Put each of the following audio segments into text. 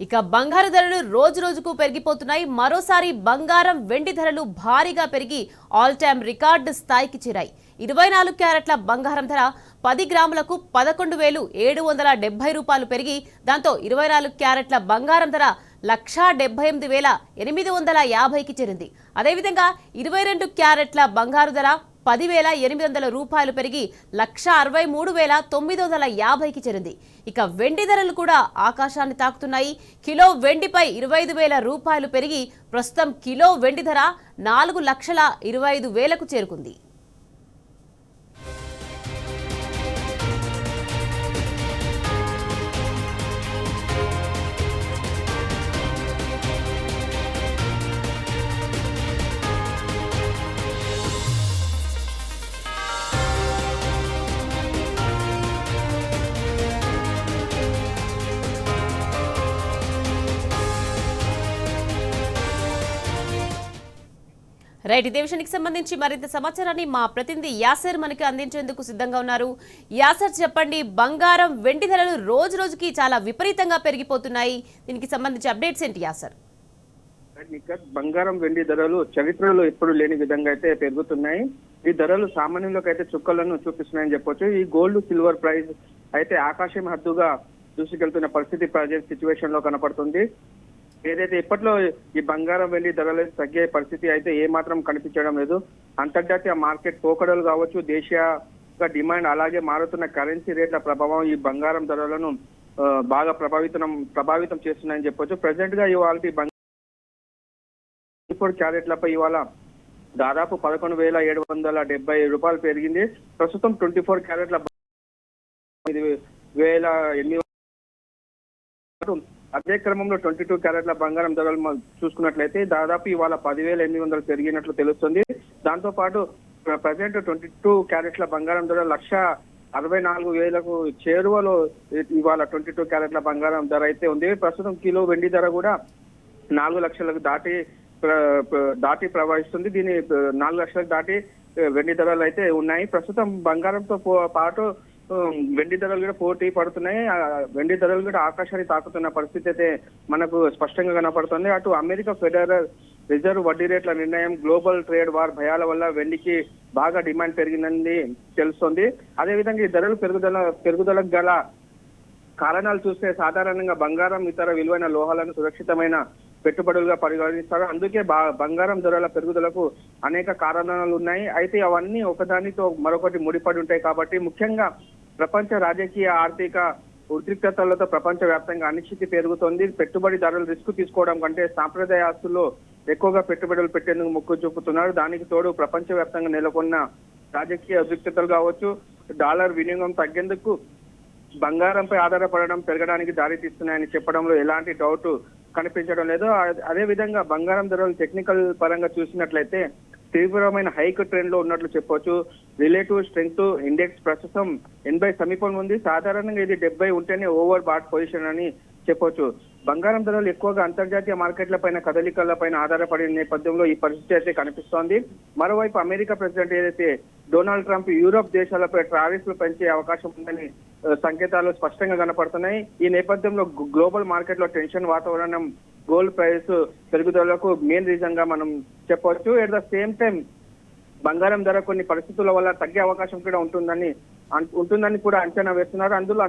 ఇక బంగారు ధరలు రోజు రోజుకు పెరిగిపోతున్నాయి. మరోసారి బంగారం వెండి ధరలు భారీగా పెరిగి ఆల్ టైమ్ రికార్డు స్థాయికి చేరాయి. 24 క్యారెట్ల బంగారం ధర 10 గ్రాములకు 11,770 రూపాయలు పెరిగి దాంతో 24 క్యారెట్ల బంగారం ధర 1,78,850కి చేరింది. అదేవిధంగా 22 క్యారెట్ల బంగారు ధర 10,800 రూపాయలు పెరిగి 1,63,950కి చేరింది. ఇక వెండి ధరలు కూడా ఆకాశాన్ని తాకుతున్నాయి. కిలో వెండిపై 25,000 రూపాయలు పెరిగి ప్రస్తుతం కిలో వెండి ధర 4,25,000కు చేరుకుంది. రైట్, ఇదే విషయానికి సంబంధించి మరింత సమాచారాన్ని మా ప్రతినిధి యాసర్ మనకి అందించేందుకు సిద్ధంగా ఉన్నారు. యాసర్, చెప్పండి, బంగారం వెండి ధరలు రోజు రోజుకి చాలా విపరీతంగా పెరిగిపోతున్నాయి. దీనికి సంబంధించి అప్డేట్స్ ఏంటి యాసర్? బంగారం వెండి ధరలు చరిత్రలో ఎప్పుడు లేని విధంగా అయితే పెరుగుతున్నాయి. ఈ ధరలు సామాన్యులకు అయితే చుక్కలను చూపిస్తున్నాయని చెప్పొచ్చు. ఈ గోల్డ్ సిల్వర్ ప్రైస్ అయితే ఆకాశం హద్దుగా దూసుకెళ్తున్న పరిస్థితి ప్రజెంట్ సిచ్యువేషన్ లో కనపడుతుంది. ఏదైతే ఇప్పట్లో ఈ బంగారం వెండి ధరలు తగ్గే పరిస్థితి అయితే ఏ మాత్రం కనిపించడం లేదు. అంతర్జాతీయ మార్కెట్ పోకడలు కావచ్చు, దేశీయ డిమాండ్, అలాగే మారుతున్న కరెన్సీ రేట్ల ప్రభావం ఈ బంగారం ధరలను బాగా ప్రభావితం చేస్తున్నాయని చెప్పొచ్చు. ప్రెసెంట్ గా ఇవాళ 24 క్యారెట్లపై ఇవాళ దాదాపు 11,770 రూపాయలు పెరిగింది. ప్రస్తుతం 24 క్యారెట్ల 8,000. అదే క్రమంలో 22 క్యారెట్ల బంగారం ధరలు చూసుకున్నట్లయితే దాదాపు ఇవాళ 10,800 పెరిగినట్లు తెలుస్తుంది. దాంతో పాటు ప్రజెంట్ 22 క్యారెట్ల బంగారం ధర 1,64,000కు చేరువలో ఇవాళ 22 క్యారెట్ల బంగారం ధర అయితే ఉంది. ప్రస్తుతం కిలో వెండి ధర కూడా 4 లక్షలకు దాటి ప్రవహిస్తుంది. దీని 4 లక్షలకు దాటి వెండి ధరలు అయితే ఉన్నాయి. ప్రస్తుతం బంగారంతో పాటు వెండి ధరలు కూడా పోటీ పడుతున్నాయి. వెండి ధరలు కూడా ఆకాశాన్ని తాకుతున్న పరిస్థితి అయితే మనకు స్పష్టంగా కనపడుతుంది. అటు అమెరికా ఫెడరల్ రిజర్వ్ వడ్డీ రేట్ల నిర్ణయం, గ్లోబల్ ట్రేడ్ వార్ భయాల వల్ల వెండికి బాగా డిమాండ్ పెరిగిందని తెలుస్తోంది. అదేవిధంగా ఈ ధరలు పెరుగుదలకు గల కారణాలు చూస్తే సాధారణంగా బంగారం ఇతర విలువైన లోహాలను సురక్షితమైన పెట్టుబడులుగా పరిగణిస్తారు. అందుకే బంగారం ధరల పెరుగుదలకు అనేక కారణాలు ఉన్నాయి. అయితే అవన్నీ ఒకదానితో మరొకటి ముడిపడి ఉంటాయి. కాబట్టి ముఖ్యంగా ప్రపంచ రాజకీయ ఆర్థిక ఉద్రిక్తతలతో ప్రపంచవ్యాప్తంగా అనిశ్చితి పెరుగుతోంది. పెట్టుబడిదారులు రిస్క్ తీసుకోవడం కంటే సాంప్రదాయ ఆస్తుల్లో ఎక్కువగా పెట్టుబడులు పెట్టేందుకు మొగ్గు చూపుతున్నారు. దానికి తోడు ప్రపంచవ్యాప్తంగా నెలకొన్న రాజకీయ ఉద్రిక్తతలు కావచ్చు, డాలర్ వినియోగం తగ్గేందుకు బంగారంపై ఆధారపడడం పెరగడానికి దారితీస్తున్నాయని చెప్పడంలో ఎలాంటి డౌట్ కనిపించడం లేదు. అదే విధంగా బంగారం ధరలు టెక్నికల్ పరంగా చూసినట్లయితే తీవ్రమైన హైక్ ట్రెండ్ లో ఉన్నట్లు చెప్పొచ్చు. రిలేటివ్ స్ట్రెంగ్త్ ఇండెక్స్ ప్రస్తుతం 80 సమీపంలో ఉంది. సాధారణంగా ఇది 70 ఉంటేనే ఓవర్ బాట్ పొజిషన్ అని చెప్పొచ్చు. బంగారం ధరలు ఎక్కువగా అంతర్జాతీయ మార్కెట్ల పైన కదలికల పైన ఆధారపడిన నేపథ్యంలో ఈ పరిస్థితి అయితే కనిపిస్తోంది. మరోవైపు అమెరికా ప్రెసిడెంట్ ఏదైతే డొనాల్డ్ ట్రంప్ యూరోప్ దేశాలపై టారిఫ్లు పెంచే అవకాశం ఉందని సంకేతాలు స్పష్టంగా కనపడుతున్నాయి. ఈ నేపథ్యంలో గ్లోబల్ మార్కెట్ లో టెన్షన్ వాతావరణం గోల్డ్ ప్రైస్ పెరుగుదలకు మెయిన్ రీజన్ గా మనం చెప్పవచ్చు. ఎట్ ద సేమ్ టైం బంగారం ధర కొన్ని పరిస్థితుల వల్ల తగ్గే అవకాశం కూడా ఉంటుందని కూడా అంచనా వేస్తున్నారు. అందులో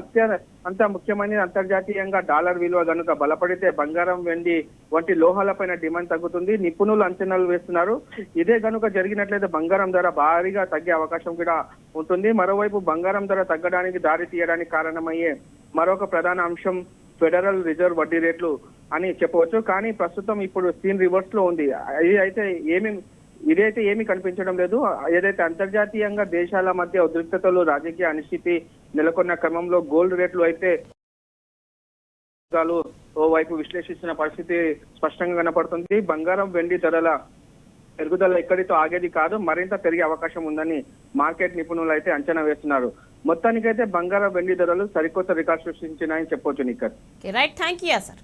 అంత ముఖ్యమైన అంతర్జాతీయంగా డాలర్ విలువ కనుక బలపడితే బంగారం వెండి వంటి లోహాలపైన డిమాండ్ తగ్గుతుంది. నిపుణులు అంచనాలు వేస్తున్నారు. ఇదే కనుక జరిగినట్లయితే బంగారం ధర భారీగా తగ్గే అవకాశం కూడా ఉంటుంది. మరోవైపు బంగారం ధర తగ్గడానికి దారి తీయడానికి కారణమయ్యే మరొక ప్రధాన అంశం ఫెడరల్ రిజర్వ్ వడ్డీ రేట్లు అని చెప్పవచ్చు. కానీ ప్రస్తుతం ఇప్పుడు సీన్ రివర్స్ లో ఉంది. ఇదైతే ఏమీ కనిపించడం లేదు. ఏదైతే అంతర్జాతీయంగా దేశాల మధ్య ఉద్రిక్తతలు, రాజకీయ అనిశ్చితి నెలకొన్న క్రమంలో గోల్డ్ రేట్లు అయితే ఓవైపు విశ్లేషిస్తున్న పరిస్థితి స్పష్టంగా కనపడుతుంది. బంగారం వెండి ధరల పెరుగుదల ఎక్కడితో ఆగేది కాదు, మరింత పెరిగే అవకాశం ఉందని మార్కెట్ నిపుణులు అయితే అంచనా వేస్తున్నారు. మొత్తానికైతే బంగారం వెండి ధరలు సరికొత్త రికార్డు సృష్టించినాయని చెప్పొచ్చు. Nikhar, right, thank you sir.